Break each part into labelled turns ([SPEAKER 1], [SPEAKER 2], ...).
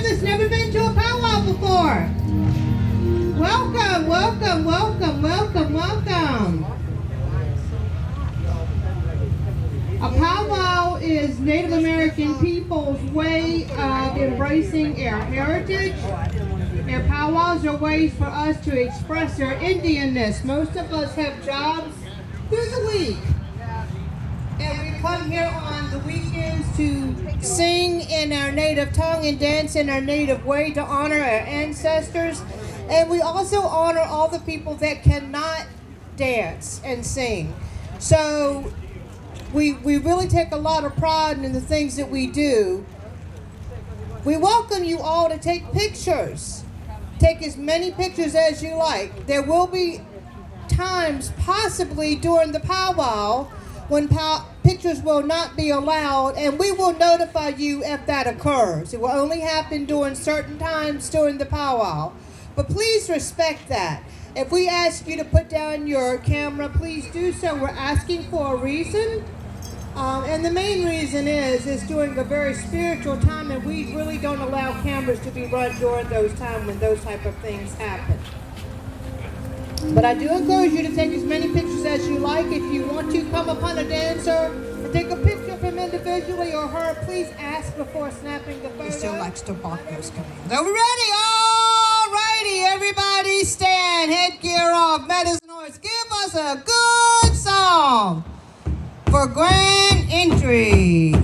[SPEAKER 1] that's never been to a powwow before. Welcome, welcome, welcome, welcome, welcome. A powwow is Native American people's way of embracing our heritage. Our powwows are ways for us to express our Indianness. Most of us have jobs through the week. And we come here on the weekends to sing in our native tongue and dance in our native way to honor our ancestors. And we also honor all the people that cannot dance and sing. So we really take a lot of pride in the things that we do. We welcome you all to take pictures. Take as many pictures as you like. There will be times, possibly during the powwow, when pictures will not be allowed, and we will notify you if that occurs. It will only happen during certain times during the powwow. But please respect that. If we ask you to put down your camera, please do so. We're asking for a reason. And the main reason is during a very spiritual time, and we really don't allow cameras to be run during those times when those type of things happen. But I do encourage you to take as many pictures as you like. If you want to come upon a dancer or take a picture of him individually or her, please ask before snapping the photo. He still likes to bark those commands. Are we ready? All righty, everybody stand, headgear off, medicine horse. Give us a good song for grand entry.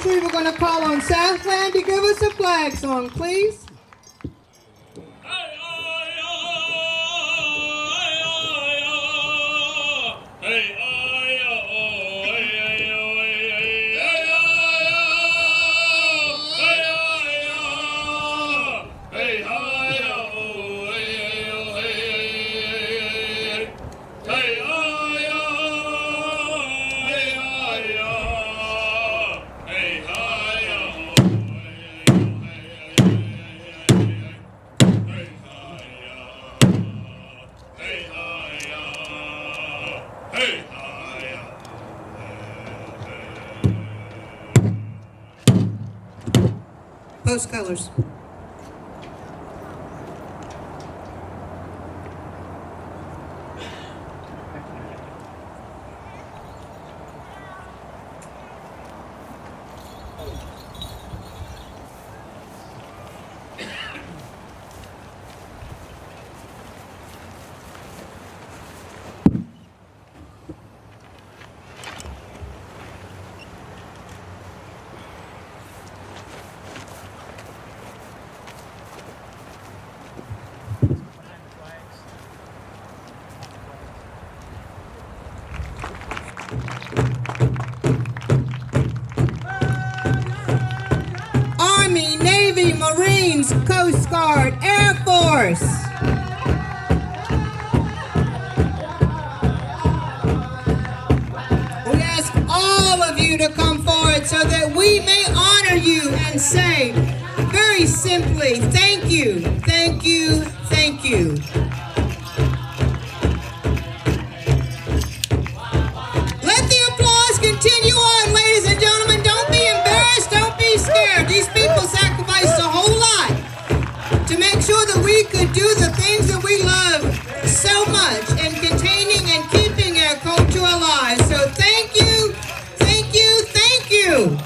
[SPEAKER 1] We're going to call on Southland to give us a flag song, please.
[SPEAKER 2] Post colors.
[SPEAKER 1] Army, Navy, Marines, Coast Guard, Air Force. We ask all of you to come forward so that we may honor you and say very simply, thank you, thank you, thank you. Let the applause continue on, ladies and gentlemen. Don't be embarrassed, don't be scared. These people sacrificed a whole lot to make sure that we could do the things that we love so much and containing and keeping our culture alive. So thank you, thank you, thank you.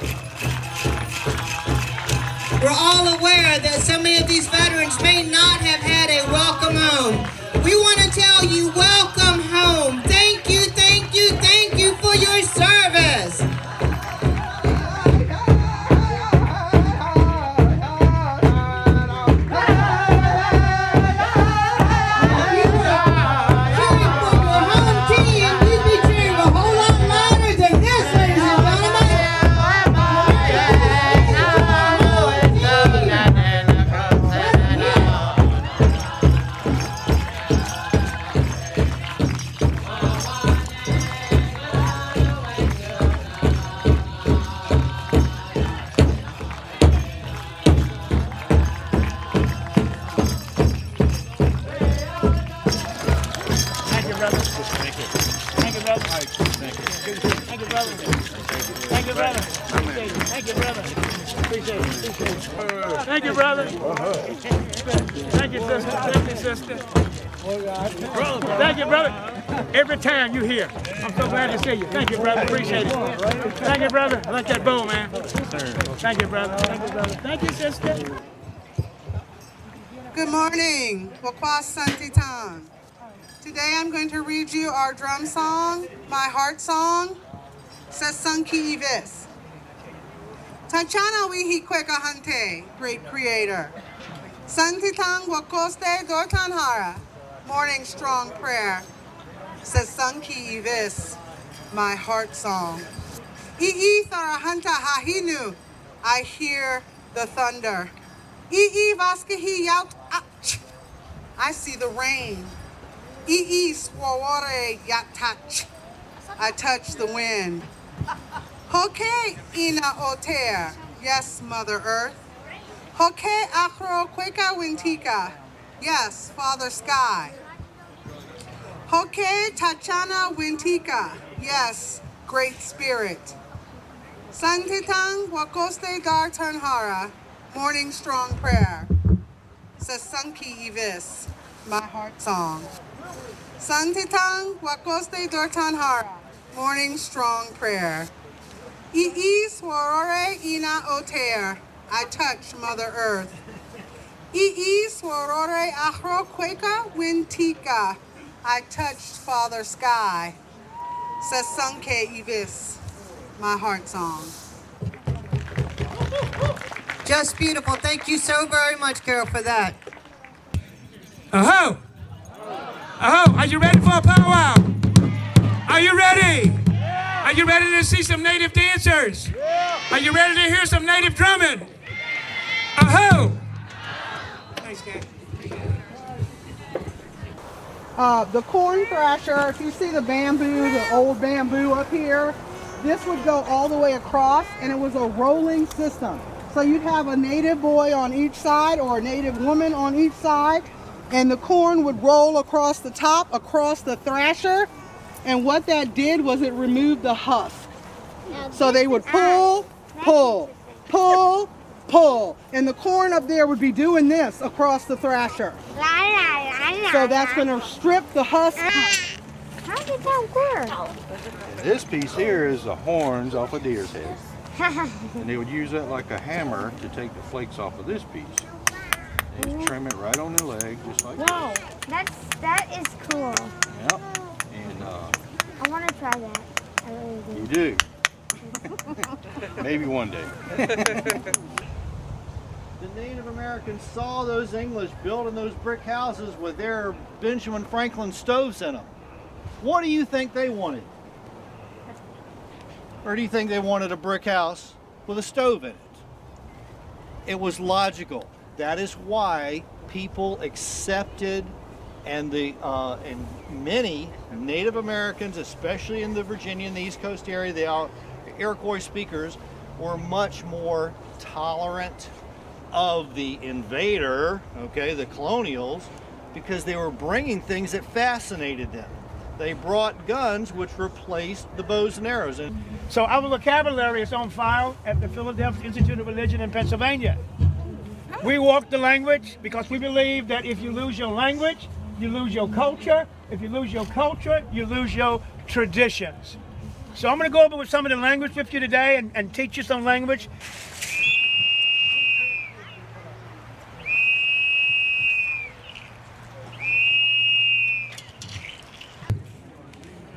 [SPEAKER 1] We're all aware that so many of these veterans may not have had a welcome home. We want to tell you, welcome home. Thank you, thank you, thank you for your service.
[SPEAKER 3] Thank you, brother. Thank you, sister. Thank you, sister. Thank you, brother. Every time you here, I'm so glad to see you. Thank you, brother. Appreciate it. Thank you, brother. I like that bow, man. Thank you, brother. Thank you, brother. Thank you, sister.
[SPEAKER 4] Good morning. Wakwa Santitan. Today I'm going to read you our drum song, my heart song, Sasanki Ivis. Tachana wihi kweka hante, great creator. Santitang wakoste dortanhara, morning strong prayer. Sasanki Ivis, my heart song. Ii tharahanta hahinu, I hear the thunder. Ii vaskahi yaut ach, I see the rain. Ii swaware yatach, I touch the wind. Hoke ina oter, yes, Mother Earth. Hoke akro kweka wintika, yes, Father Sky. Hoke tachana wintika, yes, Great Spirit. Santitang wakoste dar tanhara, morning strong prayer. Sasanki Ivis, my heart song. Santitang wakoste dar tanhara, morning strong prayer. Ii swarore ina oter, I touch Mother Earth. Ii swarore achro kweka wintika, I touched Father Sky. Sasanke Ivis, my heart song.
[SPEAKER 1] Just beautiful. Thank you so very much, Carol, for that.
[SPEAKER 3] Aho! Aho! Are you ready for a powwow? Are you ready? Are you ready to see some native dancers? Are you ready to hear some native drumming? Aho! Thanks, Dad.
[SPEAKER 4] The corn thrasher, if you see the bamboo, the old bamboo up here, this would go all the way across, and it was a rolling system. So you'd have a native boy on each side or a native woman on each side, and the corn would roll across the top, across the thrasher, and what that did was it removed the husk. So they would pull, pull, pull, pull. And the corn up there would be doing this across the thrasher. So that's going to strip the husk.
[SPEAKER 2] How does it sound good?
[SPEAKER 5] This piece here is the horns off a deer's head. And they would use that like a hammer to take the flakes off of this piece. They just trim it right on the leg, just like
[SPEAKER 2] Wow, that is cool.
[SPEAKER 5] that. Yep. And
[SPEAKER 2] I want to try that. I really
[SPEAKER 5] you do. Maybe one day. The Native Americans saw those English building those brick houses with their Benjamin Franklin stoves in them. What do you think they wanted? Or do you think they wanted a brick house with a stove in it? It was logical. That is why people accepted, and many Native Americans, especially in the Virginia and the East Coast area, the Iroquois speakers were much more tolerant of the invader, okay, the colonials, because they were bringing things that fascinated them. They brought guns which replaced the bows and arrows.
[SPEAKER 3] So our vocabulary is on file at the Philadelphia Institute of Religion in Pennsylvania. We walk the language because we believe that if you lose your language, you lose your culture. If you lose your culture, you lose your traditions. So I'm going to go over with some of the language with you today and teach you some language.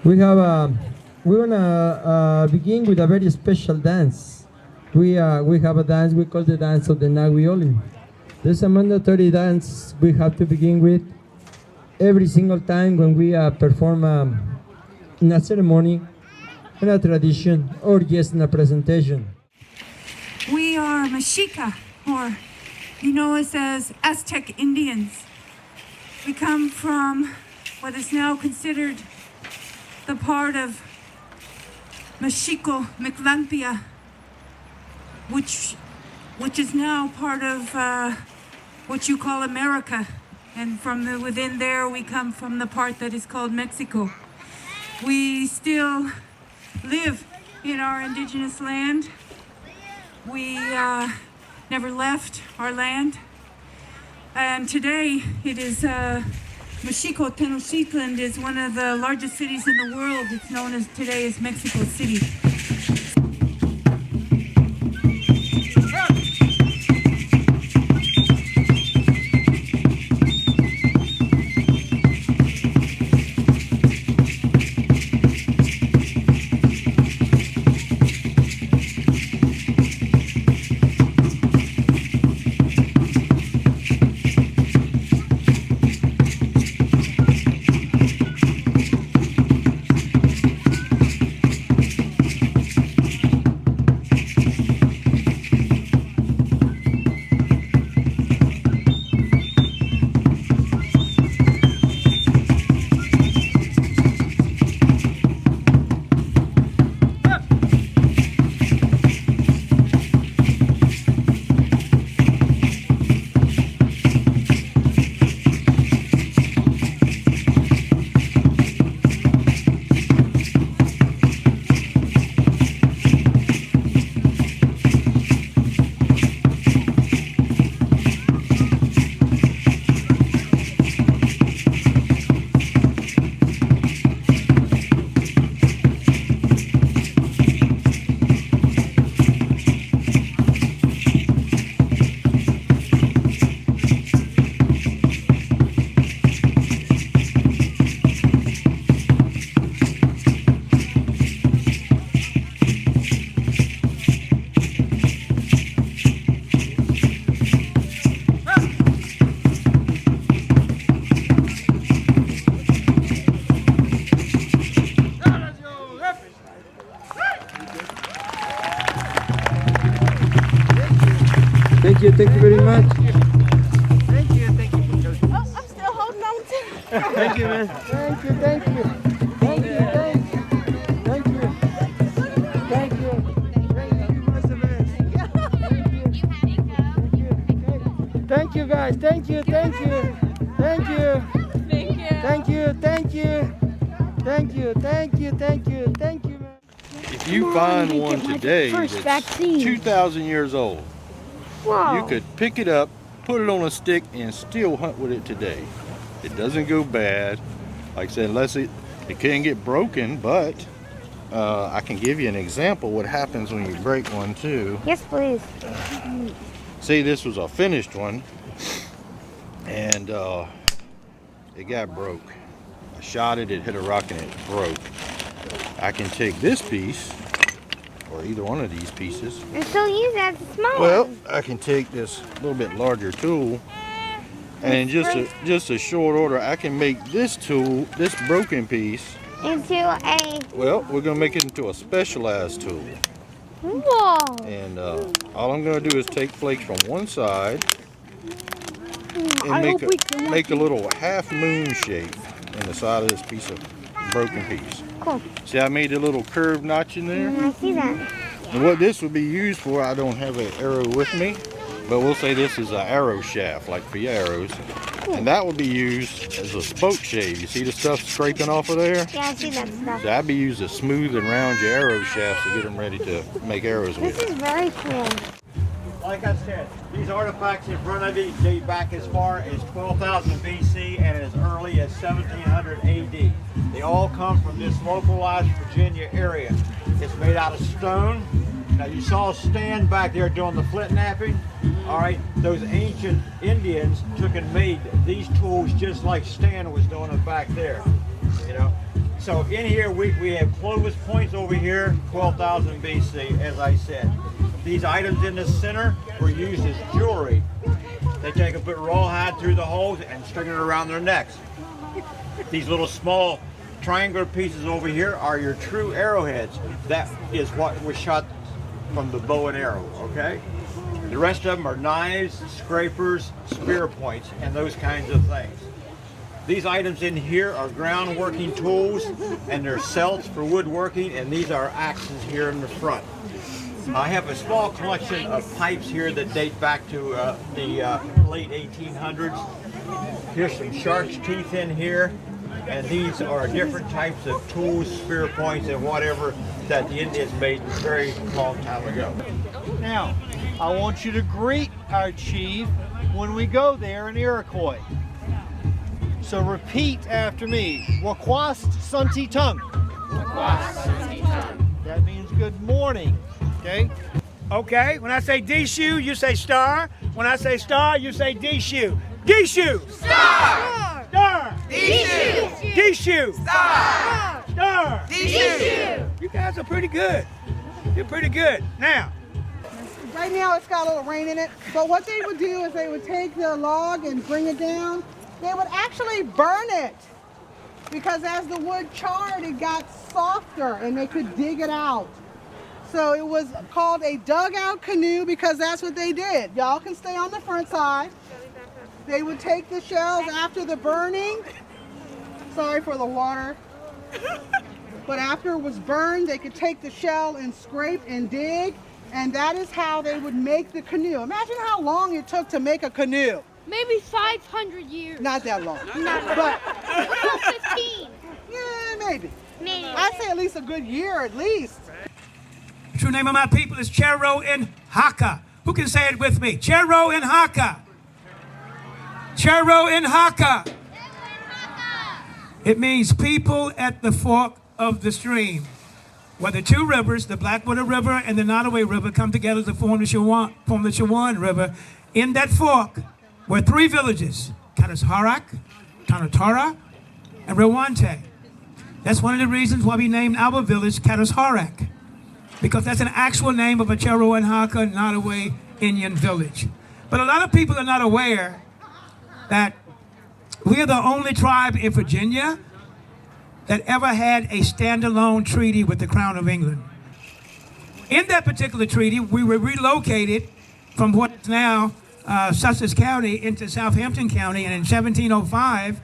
[SPEAKER 6] We wanna begin with a very special dance. We have a dance we call the dance of the Nawioli. There's a mandatory dance we have to begin with every single time when we perform in a ceremony, in a tradition, or just in a presentation.
[SPEAKER 7] We are Mexica, or you know us as Aztec Indians. We come from what is now considered the part of Mexico, Mictlantecuhtli, which is now part of what you call America. And from within there, we come from the part that is called Mexico. We still live in our indigenous land. We never left our land. And today, it is Mexico Tenochtitlan is one of the largest cities in the world. It's known as today as Mexico City.
[SPEAKER 6] Thank you very much.
[SPEAKER 4] Thank you.
[SPEAKER 2] Oh, I'm still holding on to it.
[SPEAKER 6] Thank you, man.
[SPEAKER 4] Thank you. Thank you. Thank you. Thank you. Thank you. Thank you, guys. Thank you. Thank you. Thank you. Thank you. Thank you. Thank you. Thank you. Thank you. Thank you.
[SPEAKER 5] If you find one today that's 2,000 years old,
[SPEAKER 2] Whoa.
[SPEAKER 8] You could pick it up, put it on a stick, and still hunt with it today. It doesn't go bad. Like I said, unless it can get broken, but I can give you an example what happens when you break one too.
[SPEAKER 2] Yes, please.
[SPEAKER 8] See, this was a finished one, and it got broke. I shot it, it hit a rock, and it broke. I can take this piece, or either one of these pieces.
[SPEAKER 2] And still use that as a small
[SPEAKER 8] Well,
[SPEAKER 2] one.
[SPEAKER 8] I can take this little bit larger tool, and in just a short order, I can make this tool, this broken piece,
[SPEAKER 2] Into a...
[SPEAKER 8] well, we're gonna make it into a specialized tool.
[SPEAKER 2] Whoa.
[SPEAKER 8] And all I'm gonna do is take flakes from one side and
[SPEAKER 2] I
[SPEAKER 8] make
[SPEAKER 2] hope we can
[SPEAKER 8] make a little half moon shape in the side of this piece of broken piece.
[SPEAKER 2] Cool.
[SPEAKER 8] See, I made a little curved notch in there.
[SPEAKER 2] I see that.
[SPEAKER 8] And what this would be used for, I don't have an arrow with me, but we'll say this is an arrow shaft, like for your arrows. And that would be used as a spoke shave. You see the stuff scraping off of there?
[SPEAKER 2] Yeah, I see that stuff.
[SPEAKER 8] So that'd be used to smooth and round your arrow shafts to get them ready to make arrows
[SPEAKER 2] This
[SPEAKER 8] with.
[SPEAKER 2] is very cool.
[SPEAKER 9] Like I said, these artifacts in front of you date back as far as 12,000 BC and as early as 1700 AD. They all come from this localized Virginia area. It's made out of stone. Now you saw Stan back there doing the flint knapping. All right, those ancient Indians took and made these tools just like Stan was doing it back there. You know, so in here we have Clovis points over here, 12,000 BC, as I said. These items in the center were used as jewelry. They take and put rawhide through the holes and string it around their necks. These little small triangular pieces over here are your true arrowheads. That is what was shot from the bow and arrow, okay? The rest of them are knives, scrapers, spear points, and those kinds of things. These items in here are ground working tools, and they're celts for woodworking, and these are axes here in the front. I have a small collection of pipes here that date back to the late 1800s. Here's some shark's teeth in here, and these are different types of tools, spear points, and whatever that the Indians made a very long time ago.
[SPEAKER 5] Now, I want you to greet our chief when we go there in Iroquois. So repeat after me. Wakwast Sunti Tung. That means good morning. Okay?
[SPEAKER 3] Okay, when I say D-shoe, you say star. When I say star, you say D-shoe. D-shoe. Star. Star. D-shoe. D-shoe. Star. Star. D-shoe. You guys are pretty good. You're pretty good. Now,
[SPEAKER 4] Right now it's got a little rain in it, but what they would do is they would take the log and bring it down. They would actually burn it because as the wood charred, it got softer and they could dig it out. So it was called a dugout canoe because that's what they did. Y'all can stay on the front side. They would take the shells after the burning. Sorry for the water. But after it was burned, they could take the shell and scrape and dig. And that is how they would make the canoe. Imagine how long it took to make a canoe.
[SPEAKER 2] Maybe 500 years.
[SPEAKER 4] Not that long.
[SPEAKER 2] But 15.
[SPEAKER 4] Yeah, maybe.
[SPEAKER 2] Maybe.
[SPEAKER 4] I'd say at least a good year at least.
[SPEAKER 3] the true name of my people is Cheroenhaka. Who can say it with me? Cheroenhaka. Cheroenhaka. It means people at the fork of the stream. Where the two rivers, the Blackwater River and the Nottoway River, come together to form the Cheroen River. In that fork were three villages, Cheroenhaka, Tanatara, and Rewante. That's one of the reasons why we named our village Cheroenhaka, because that's an actual name of a Cheroenhaka Nottoway Indian village. But a lot of people are not aware that we are the only tribe in Virginia that ever had a standalone treaty with the Crown of England. In that particular treaty, we were relocated from what is now Sussex County into Southampton County, and in 1705,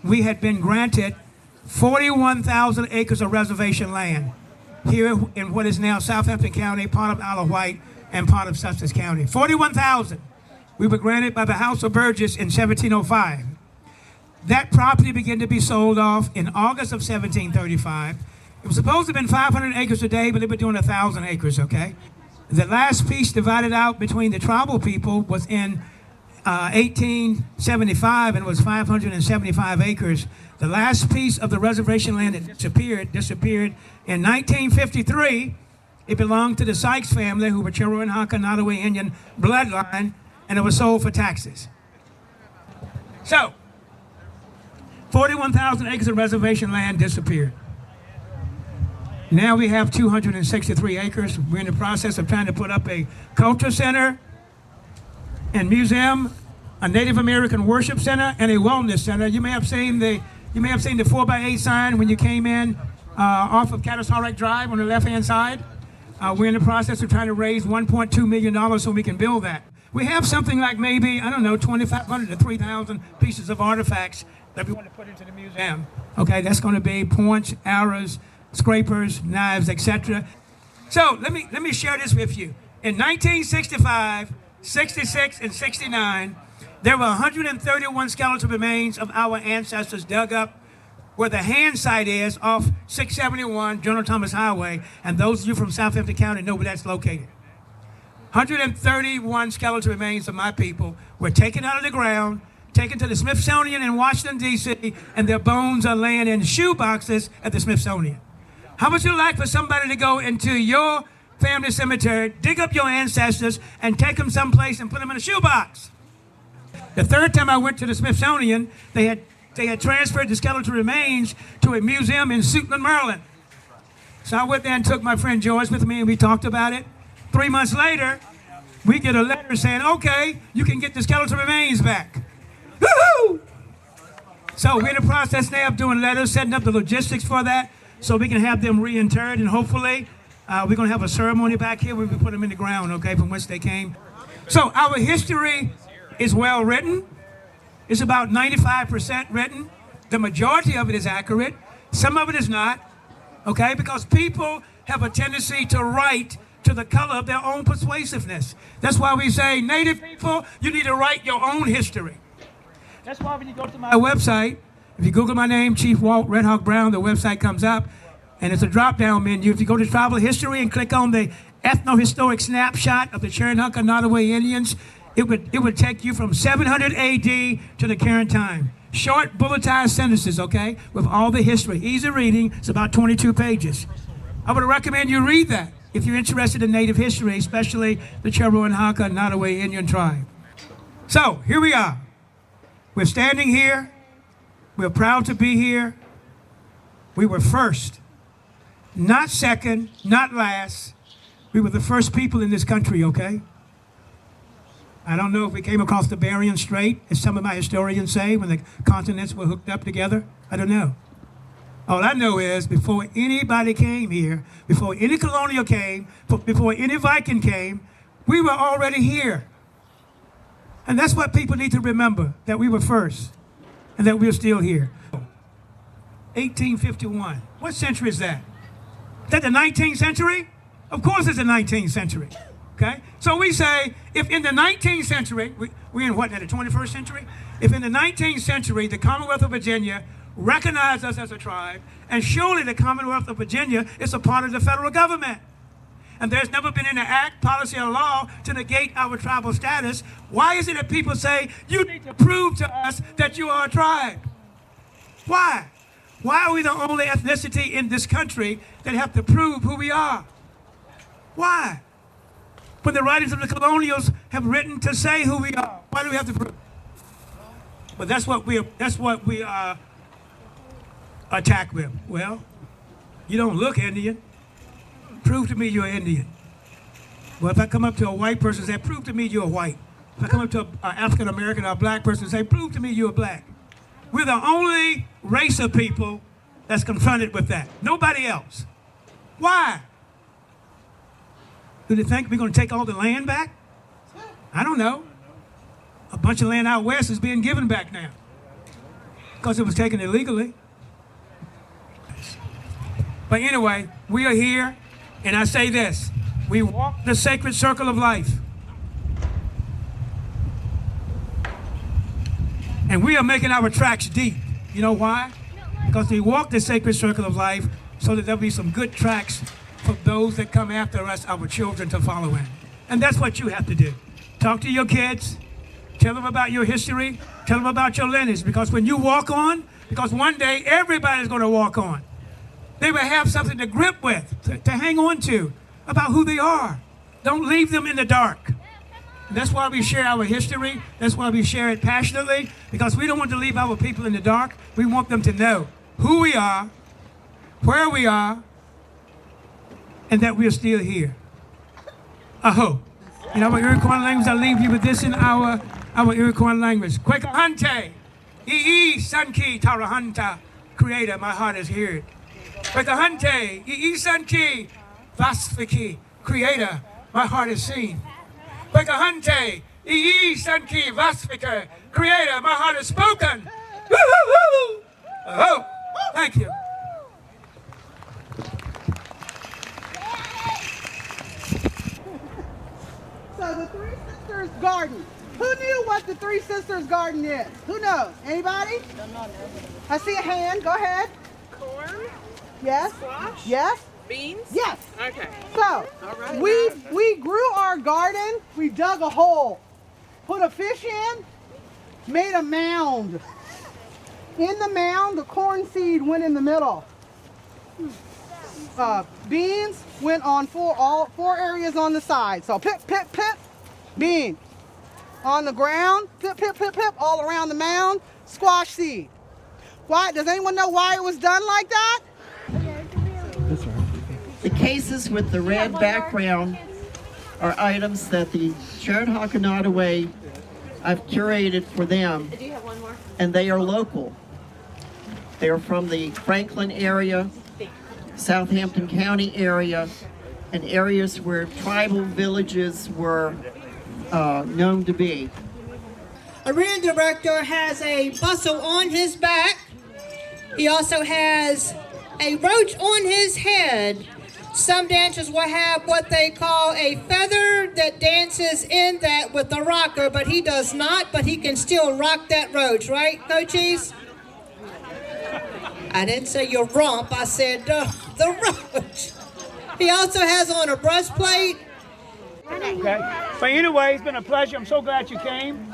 [SPEAKER 3] we had been granted 41,000 acres of reservation land here in what is now Southampton County, part of Isle of Wight, and part of Sussex County. 41,000. We were granted by the House of Burgess in 1705. That property began to be sold off in August of 1735. It was supposed to have been 500 acres a day, but they were doing 1,000 acres, okay? The last piece divided out between the tribal people was in 1875, and it was 575 acres. The last piece of the reservation land that disappeared in 1953. It belonged to the Sykes family, who were Cheroenhaka, Nottoway Indian bloodline, and it was sold for taxes. So, 41,000 acres of reservation land disappeared. Now we have 263 acres. We're in the process of trying to put up a culture center and museum, a Native American worship center, and a wellness center. You may have seen the 4x8 sign when you came in off of Catasauqua Drive on the left-hand side. We're in the process of trying to raise $1.2 million so we can build that. We have something like maybe, I don't know, 2,500 to 3,000 pieces of artifacts that we want to put into the museum. Okay, that's going to be points, arrows, scrapers, knives, etc. So let me share this with you. In 1965, 66, and 69, there were 131 skeletal remains of our ancestors dug up where the hand site is off 671 General Thomas Highway, and those of you from Southampton County know where that's located. 131 skeletal remains of my people were taken out of the ground, taken to the Smithsonian in Washington, D.C., and their bones are laying in shoe boxes at the Smithsonian. How would you like for somebody to go into your family cemetery, dig up your ancestors, and take them someplace and put them in a shoebox? The third time I went to the Smithsonian, they had transferred the skeletal remains to a museum in Suitland, Maryland. So I went there and took my friend George with me, and we talked about it. 3 months later, we get a letter saying, okay, you can get the skeletal remains back. Woo-hoo! So we're in the process now of doing letters, setting up the logistics for that so we can have them reinterred, and hopefully we're going to have a ceremony back here where we put them in the ground, okay, from which they came. So our history is well written. It's about 95% written. The majority of it is accurate. Some of it is not, okay, because people have a tendency to write to the color of their own persuasiveness. That's why we say, Native people, you need to write your own history. That's why when you go to my website, if you Google my name, Chief Walt Red Hawk Brown, the website comes up, and it's a drop-down menu. If you go to Tribal History and click on the ethno-historic snapshot of the Cheroenhaka Nottoway Indians, it would take you from 700 AD to the current time. Short bulletized sentences, okay, with all the history. Easy reading. It's about 22 pages. I would recommend you read that if you're interested in Native history, especially the Cheroenhaka Nottoway Indian tribe. So, here we are. We're standing here. We're proud to be here. We were first, not second, not last. We were the first people in this country, okay? I don't know if we came across the Bering Strait, as some of my historians say, when the continents were hooked up together. I don't know. All I know is before anybody came here, before any colonial came, before any Viking came, we were already here. And that's what people need to remember, that we were first and that we're still here. 1851. What century is that? Is that the 19th century? Of course it's the 19th century. Okay? So we say, if in the 19th century, we're in what, now, the 21st century? If in the 19th century, the Commonwealth of Virginia recognized us as a tribe, and surely the Commonwealth of Virginia is a part of the federal government. And there's never been any act, policy, or law to negate our tribal status. Why is it that people say, you need to prove to us that you are a tribe? Why? Why are we the only ethnicity in this country that have to prove who we are? Why? When the writers of the colonials have written to say who we are, why do we have to prove? But that's what we attack with. Well, you don't look Indian. Prove to me you're Indian. Well, if I come up to a white person and say, prove to me you're white. If I come up to an African American or a black person and say, prove to me you're black. We're the only race of people that's confronted with that. Nobody else. Why? Do they think we're going to take all the land back? I don't know. A bunch of land out west is being given back now because it was taken illegally. But anyway, we are here, and I say this. We walk the sacred circle of life. And we are making our tracks deep. You know why? Because we walk the sacred circle of life so that there'll be some good tracks for those that come after us, our children, to follow in. And that's what you have to do. Talk to your kids, tell them about your history, tell them about your lineage, because when you walk on, because one day everybody's going to walk on, they will have something to grip with, to hang on to, about who they are. Don't leave them in the dark. And that's why we share our history. That's why we share it passionately, because we don't want to leave our people in the dark. We want them to know who we are, where we are, and that we're still here. Aho. In our Iroquois language, I'll leave you with this in our Iroquois language. Kwekahante, ii sanki tarahanta, Creator, my heart is here. Kwekahante, ii sanki vasfiki, Creator, my heart is seen. Kwekahante, ii sanki vasfika, Creator, my heart is spoken. Woo, woo, woo. Aho. Thank you.
[SPEAKER 4] So the Three Sisters Garden. Who knew what the Three Sisters Garden is? Who knows? Anybody? I see a hand. Go ahead.
[SPEAKER 10] Corn?
[SPEAKER 4] Yes?
[SPEAKER 10] Squash?
[SPEAKER 4] Yes?
[SPEAKER 10] Beans?
[SPEAKER 4] Yes.
[SPEAKER 10] Okay.
[SPEAKER 4] So, we grew our garden. We dug a hole, put a fish in, made a mound. In the mound, the corn seed went in the middle. Beans went on all four areas on the side. So pip, pip, pip, bean. On the ground, pip, pip, pip, pip, all around the mound, squash seed. Why? Does anyone know why it was done like that?
[SPEAKER 11] The cases with the red background are items that the Cheroenhaka Nottoway, I've curated for them, and they are local. They are from the Franklin area, Southampton County area, and areas where tribal villages were known to be.
[SPEAKER 1] Arena director has a bustle on his back. He also has a roach on his head. Some dancers will have what they call a feather that dances in that with the rocker, but he does not, but he can still rock that roach, right, coaches? I didn't say your rump, I said the roach. He also has on a breastplate.
[SPEAKER 3] Okay. But anyway, it's been a pleasure. I'm so glad you came,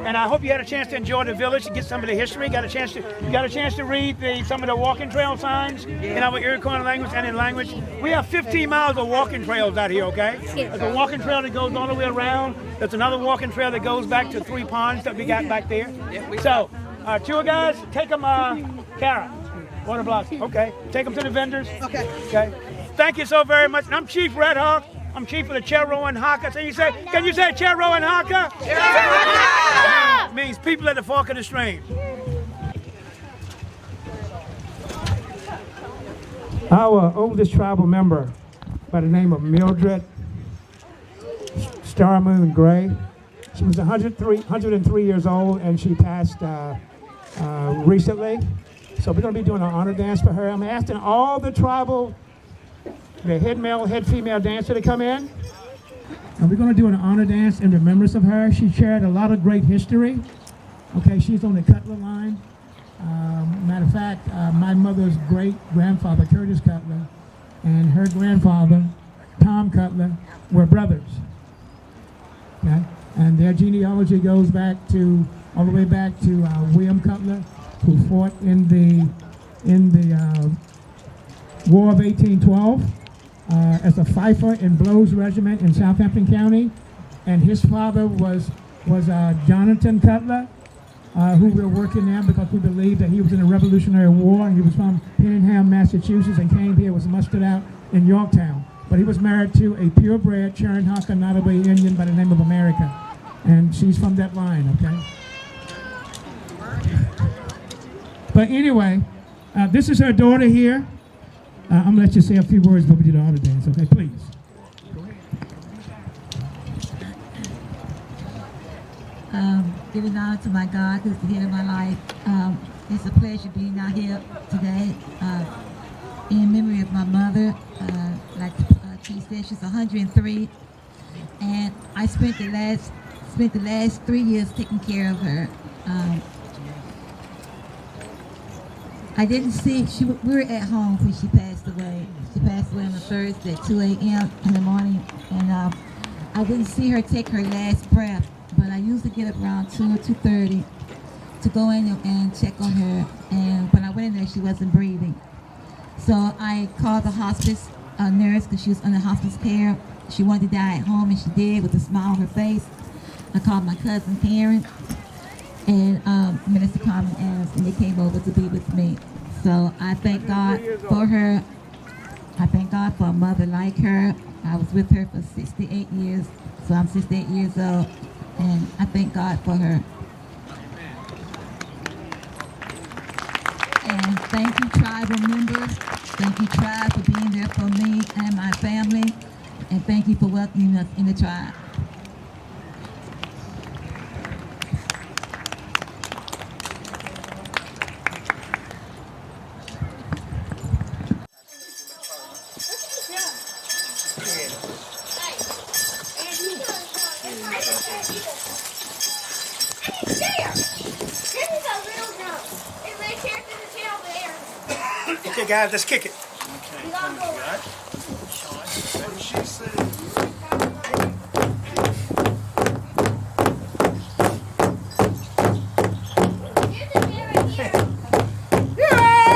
[SPEAKER 3] and I hope you had a chance to enjoy the village and get some of the history. You got a chance to read some of the walking trail signs in our Iroquois language and in language. We have 15 miles of walking trails out here. Okay. There's a walking trail that goes all the way around. There's another walking trail that goes back to 3 ponds that we got back there. So, tour guys, take them, Kara, water blocks. Okay. Take them to the vendors.
[SPEAKER 4] Okay.
[SPEAKER 3] Okay. Thank you so very much. And I'm Chief Red Hawk. I'm chief of the Cheroenhaka. So can you say Cheroenhaka? Cheroenhaka! Means people at the fork of the stream. Our oldest tribal member, by the name of Mildred Star Moon Gray. She was 103 years old, and she passed recently. So we're going to be doing an honor dance for her. I'm asking all the tribal, the head male, head female dancer to come in. And we're going to do an honor dance in remembrance of her. She shared a lot of great history. Okay, she's on the Cutler line. Matter of fact, my mother's great-grandfather, Curtis Cutler, and her grandfather, Tom Cutler, were brothers. Okay? And their genealogy goes back to, all the way back to William Cutler, who fought in the War of 1812. As a fifer in Blow's Regiment in Southampton County, and his father was Jonathan Cutler, who we're working now because we believe that he was in the Revolutionary War, and he was from Hingham, Massachusetts, and came here, was mustered out in Yorktown. But he was married to a purebred Cheroenhaka Nottoway Indian by the name of America, and she's from that line, okay? But anyway, this is her daughter here. I'm going to let you say a few words before we do the honor dance, okay? Please.
[SPEAKER 12] Giving honor to my God, who's the head of my life. It's a pleasure being out here today in memory of my mother. Like Chief said, she's 103, and I spent the last 3 years taking care of her. I didn't see, we were at home when she passed away. She passed away on the first at 2 a.m. in the morning, and I didn't see her take her last breath, but I usually get up around 2 or 2:30 to go in and check on her, and when I went in there, she wasn't breathing. So I called the hospice nurse because she was under hospice care. She wanted to die at home, and she did with a smile on her face. I called my cousin Karen and Minister Carmen Adams, and they came over to be with me. So I thank God for her. I thank God for a mother like her. I was with her for 68 years, so I'm 68 years old, and I thank God for her. And thank you, tribal members. Thank you, tribe, for being there for me and my family. And thank you for welcoming us in the tribe.
[SPEAKER 3] Okay, guys, let's kick it.
[SPEAKER 10] Yeah.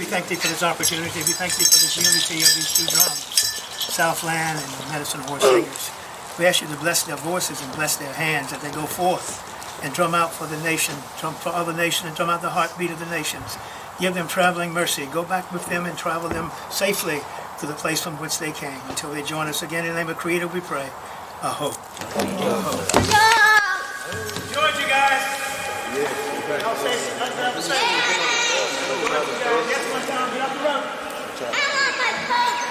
[SPEAKER 10] thank thee for this opportunity. We thank thee for this unity of these two drums, Southland and Medicine Horse Singers. We ask you to bless their voices and bless their hands as they go forth and drum out for the nation, drum for other nations, and drum out the heartbeat of the nations. Give them traveling mercy. Go back with them and travel them safely to the place from which they came until they join us again. In the name of Creator we pray. Aho. Aho. Enjoyed you guys. Y'all say nothing say. Yes, one time, get off the road. I want my coat.